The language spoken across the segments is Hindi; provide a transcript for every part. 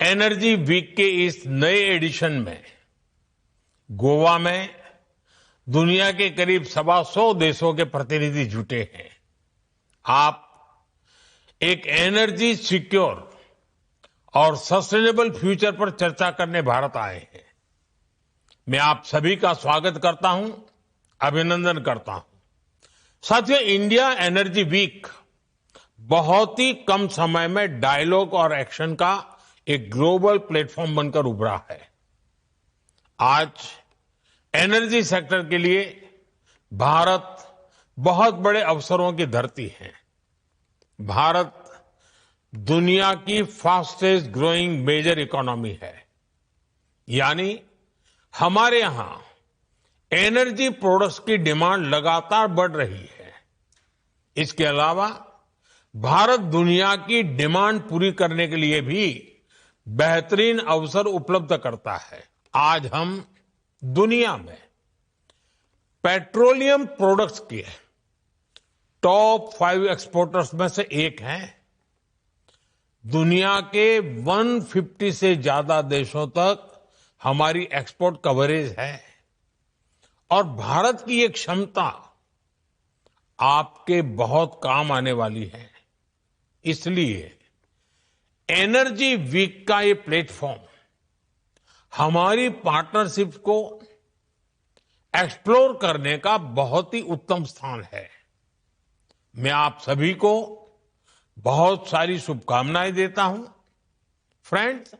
एनर्जी वीक के इस नए एडिशन में गोवा में दुनिया के करीब 125 देशों के प्रतिनिधि जुटे हैं। आप एक एनर्जी सिक्योर और सस्टेनेबल फ्यूचर पर चर्चा करने भारत आए हैं। मैं आप सभी का स्वागत करता हूं, अभिनंदन करता हूं। साथियों, इंडिया एनर्जी वीक बहुत ही कम समय में डायलॉग और एक्शन का एक ग्लोबल प्लेटफॉर्म बनकर उभरा है। आज एनर्जी सेक्टर के लिए भारत बहुत बड़े अवसरों की धरती है। भारत दुनिया की फास्टेस्ट ग्रोइंग मेजर इकोनॉमी है, यानी हमारे यहां एनर्जी प्रोडक्ट्स की डिमांड लगातार बढ़ रही है। इसके अलावा भारत दुनिया की डिमांड पूरी करने के लिए भी बेहतरीन अवसर उपलब्ध करता है। आज हम दुनिया में पेट्रोलियम प्रोडक्ट्स के टॉप 5 एक्सपोर्टर्स में से एक हैं। दुनिया के 150 से ज्यादा देशों तक हमारी एक्सपोर्ट कवरेज है और भारत की ये क्षमता आपके बहुत काम आने वाली है। इसलिए एनर्जी वीक का ये प्लेटफॉर्म हमारी पार्टनरशिप को एक्सप्लोर करने का बहुत ही उत्तम स्थान है। मैं आप सभी को बहुत सारी शुभकामनाएं देता हूं। फ्रेंड्स,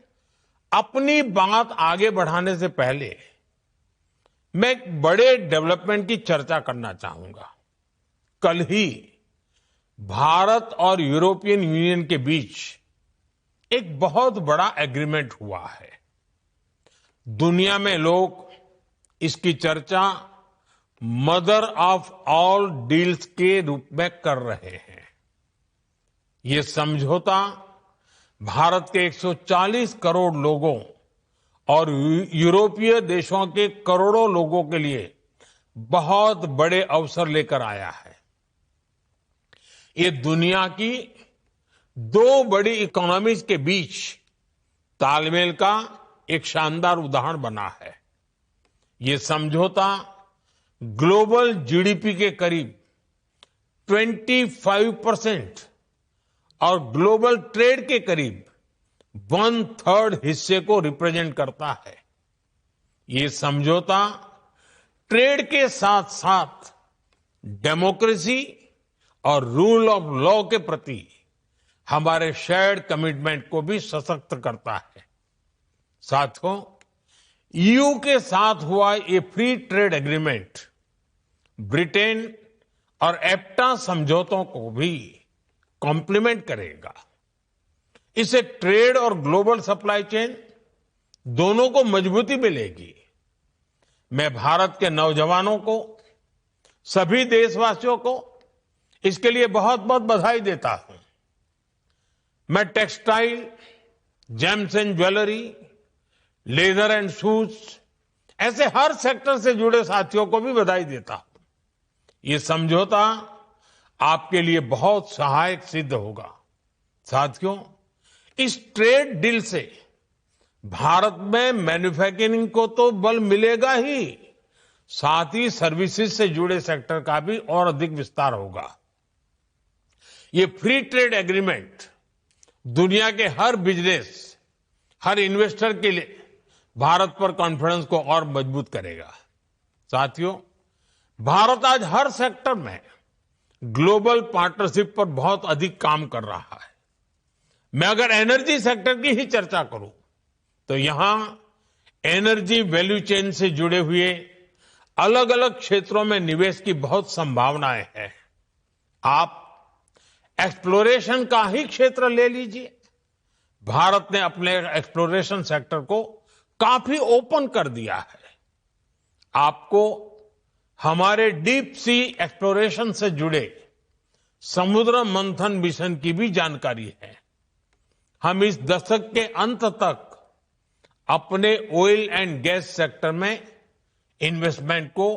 अपनी बात आगे बढ़ाने से पहले मैं एक बड़े डेवलपमेंट की चर्चा करना चाहूंगा। कल ही भारत और यूरोपियन यूनियन के बीच एक बहुत बड़ा एग्रीमेंट हुआ है। दुनिया में लोग इसकी चर्चा मदर ऑफ ऑल डील्स के रूप में कर रहे हैं। ये समझौता भारत के 140 करोड़ लोगों और यूरोपीय देशों के करोड़ों लोगों के लिए बहुत बड़े अवसर लेकर आया है। ये दुनिया की 2 बड़ी इकोनॉमीज के बीच तालमेल का एक शानदार उदाहरण बना है। ये समझौता ग्लोबल जीडीपी के करीब 25% और ग्लोबल ट्रेड के करीब 1/3 हिस्से को रिप्रेजेंट करता है। ये समझौता ट्रेड के साथ साथ डेमोक्रेसी और रूल ऑफ लॉ के प्रति हमारे शेयर्ड कमिटमेंट को भी सशक्त करता है। साथियों, ईयू के साथ हुआ ये फ्री ट्रेड एग्रीमेंट ब्रिटेन और एप्टा समझौतों को भी कॉम्प्लीमेंट करेगा। इससे ट्रेड और ग्लोबल सप्लाई चेन दोनों को मजबूती मिलेगी। मैं भारत के नौजवानों को, सभी देशवासियों को इसके लिए बहुत बहुत बधाई देता हूं। मैं textile, James and jewellery, leather and shoes ऐसे हर सेक्टर से जुड़े साथियों को भी बधाई देता हूं। ये समझौता आपके लिए बहुत सहायक सिद्ध होगा। साथियों, इस ट्रेड डील से भारत में मैन्युफैक्चरिंग को तो बल मिलेगा ही, साथ ही सर्विसेज से जुड़े सेक्टर का भी और अधिक विस्तार होगा। ये फ्री ट्रेड एग्रीमेंट दुनिया के हर बिजनेस, हर इन्वेस्टर के लिए भारत पर कॉन्फिडेंस को और मजबूत करेगा। साथियों, भारत आज हर सेक्टर में ग्लोबल पार्टनरशिप पर बहुत अधिक काम कर रहा है। मैं अगर एनर्जी सेक्टर की ही चर्चा करूं तो यहां एनर्जी वैल्यू चेन से जुड़े हुए अलग अलग क्षेत्रों में निवेश की बहुत संभावनाएं हैं। आप एक्सप्लोरेशन का ही क्षेत्र ले लीजिए। भारत ने अपने एक्सप्लोरेशन सेक्टर को काफी ओपन कर दिया है। आपको हमारे डीप सी एक्सप्लोरेशन से जुड़े समुद्र मंथन मिशन की भी जानकारी है। हम इस दशक के अंत तक अपने ऑयल एंड गैस सेक्टर में इन्वेस्टमेंट को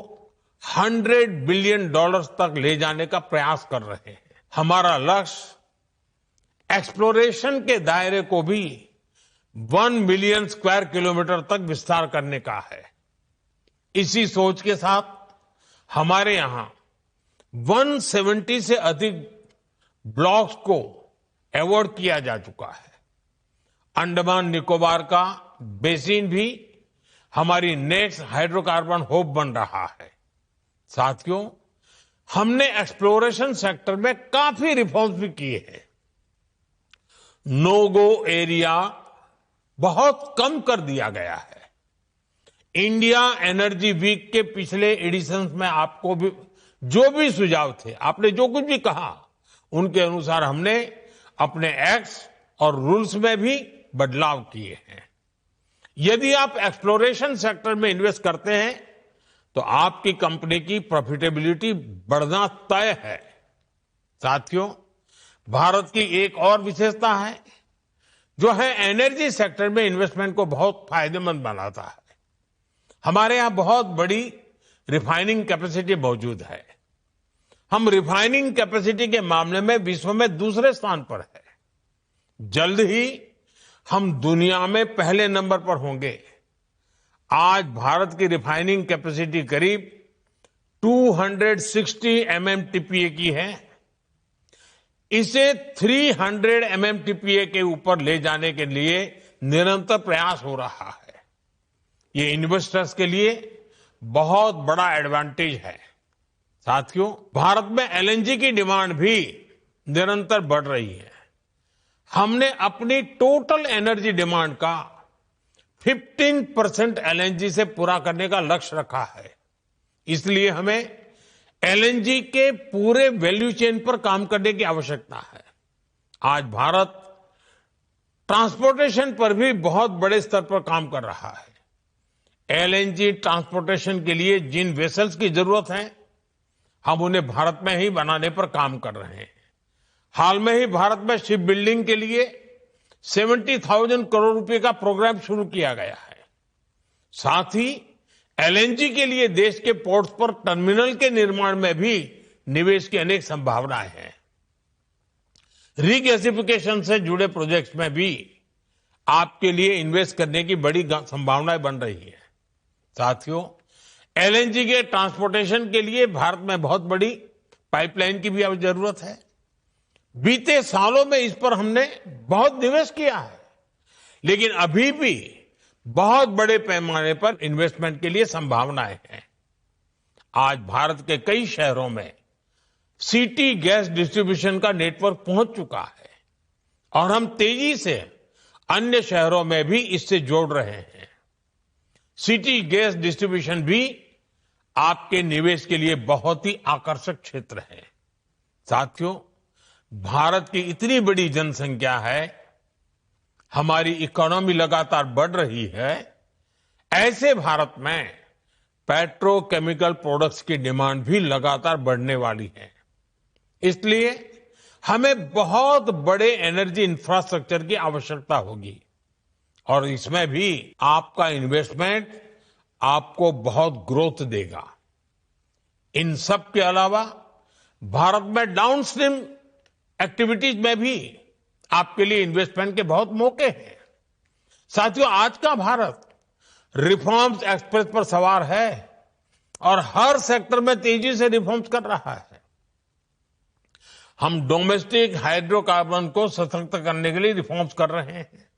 $100 बिलियन तक ले जाने का प्रयास कर रहे हैं। हमारा लक्ष्य एक्सप्लोरेशन के दायरे को भी 1 मिलियन स्क्वायर किलोमीटर तक विस्तार करने का है। इसी सोच के साथ हमारे यहां 170 से अधिक ब्लॉक्स को अवार्ड किया जा चुका है। अंडमान निकोबार का बेसिन भी हमारी नेक्स्ट हाइड्रोकार्बन होप बन रहा है। साथियों, हमने एक्सप्लोरेशन सेक्टर में काफी रिफॉर्म्स भी किए हैं। नो गो एरिया बहुत कम कर दिया गया है। इंडिया एनर्जी वीक के पिछले एडिशंस में आपको भी जो भी सुझाव थे, आपने जो कुछ भी कहा, उनके अनुसार हमने अपने एक्ट्स और रूल्स में भी बदलाव किए हैं। यदि आप एक्सप्लोरेशन सेक्टर में इन्वेस्ट करते हैं तो आपकी कंपनी की प्रॉफिटेबिलिटी बढ़ना तय है। साथियों, भारत की एक और विशेषता है जो है एनर्जी सेक्टर में इन्वेस्टमेंट को बहुत फायदेमंद बनाता है। हमारे यहां बहुत बड़ी रिफाइनिंग कैपेसिटी मौजूद है। हम रिफाइनिंग कैपेसिटी के मामले में विश्व में दूसरे स्थान पर है। जल्द ही हम दुनिया में पहले नंबर पर होंगे। आज भारत की रिफाइनिंग कैपेसिटी करीब 260 MMTPA की है। इसे 300 MMTPA के ऊपर ले जाने के लिए निरंतर प्रयास हो रहा है। ये इन्वेस्टर्स के लिए बहुत बड़ा एडवांटेज है। साथियों, भारत में LNG की डिमांड भी निरंतर बढ़ रही है। हमने अपनी टोटल एनर्जी डिमांड का 15% LNG से पूरा करने का लक्ष्य रखा है। इसलिए हमें LNG के पूरे वैल्यू चेन पर काम करने की आवश्यकता है। आज भारत ट्रांसपोर्टेशन पर भी बहुत बड़े स्तर पर काम कर रहा है। LNG ट्रांसपोर्टेशन के लिए जिन वेसल्स की जरूरत है, हम उन्हें भारत में ही बनाने पर काम कर रहे हैं। हाल में ही भारत में शिप बिल्डिंग के लिए 70,000 करोड़ रुपए का प्रोग्राम शुरू किया गया है। साथ ही LNG के लिए देश के पोर्ट्स पर टर्मिनल के निर्माण में भी निवेश की अनेक संभावनाएं हैं। रीगैसिफिकेशन से जुड़े प्रोजेक्ट्स में भी आपके लिए इन्वेस्ट करने की बड़ी संभावनाएं बन रही है। साथियों, LNG के ट्रांसपोर्टेशन के लिए भारत में बहुत बड़ी पाइपलाइन की भी जरूरत है। बीते सालों में इस पर हमने बहुत निवेश किया है, लेकिन अभी भी बहुत बड़े पैमाने पर इन्वेस्टमेंट के लिए संभावनाएं हैं। आज भारत के कई शहरों में सिटी गैस डिस्ट्रीब्यूशन का नेटवर्क पहुंच चुका है और हम तेजी से अन्य शहरों में भी इससे जोड़ रहे हैं। सिटी गैस डिस्ट्रीब्यूशन भी आपके निवेश के लिए बहुत ही आकर्षक क्षेत्र है। साथियों, भारत की इतनी बड़ी जनसंख्या है, हमारी इकोनॉमी लगातार बढ़ रही है। ऐसे भारत में पेट्रोकेमिकल प्रोडक्ट्स की डिमांड भी लगातार बढ़ने वाली है। इसलिए हमें बहुत बड़े एनर्जी इंफ्रास्ट्रक्चर की आवश्यकता होगी और इसमें भी आपका इन्वेस्टमेंट आपको बहुत ग्रोथ देगा। इन सब के अलावा भारत में डाउनस्ट्रीम एक्टिविटीज में भी आपके लिए इन्वेस्टमेंट के बहुत मौके हैं। साथियों, आज का भारत रिफॉर्म्स एक्सप्रेस पर सवार है और हर सेक्टर में तेजी से रिफॉर्म्स कर रहा है। हम डोमेस्टिक हाइड्रोकार्बन को सशक्त करने के लिए रिफॉर्म्स कर रहे हैं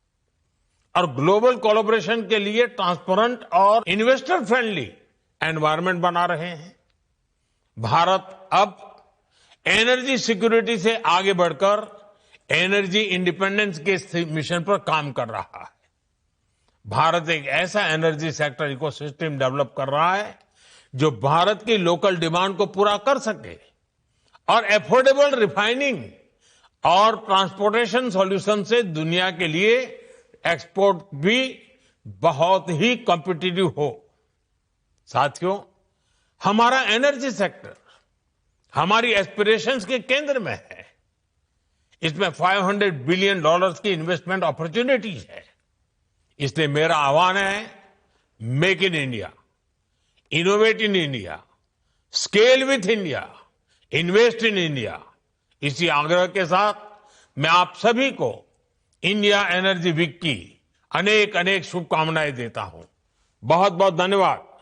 और ग्लोबल कोलैबोरेशन के लिए ट्रांसपेरेंट और इन्वेस्टर फ्रेंडली एनवायरनमेंट बना रहे हैं। भारत अब एनर्जी सिक्योरिटी से आगे बढ़कर एनर्जी इंडिपेंडेंस के मिशन पर काम कर रहा है। भारत एक ऐसा एनर्जी सेक्टर इकोसिस्टम डेवलप कर रहा है जो भारत की लोकल डिमांड को पूरा कर सके और एफोर्डेबल रिफाइनिंग और ट्रांसपोर्टेशन सॉल्यूशन से दुनिया के लिए एक्सपोर्ट भी बहुत ही कॉम्पिटिटिव हो। साथियों, हमारा एनर्जी सेक्टर हमारी एस्पिरेशंस के केंद्र में है। इसमें $500 बिलियन की इन्वेस्टमेंट अपॉर्चुनिटीज है। इसलिए मेरा आह्वान है, make in India, innovate in India, scale with India, invest in India. इसी आग्रह के साथ मैं आप सभी को इंडिया एनर्जी वीक की अनेक अनेक शुभकामनाएं देता हूं। बहुत बहुत धन्यवाद।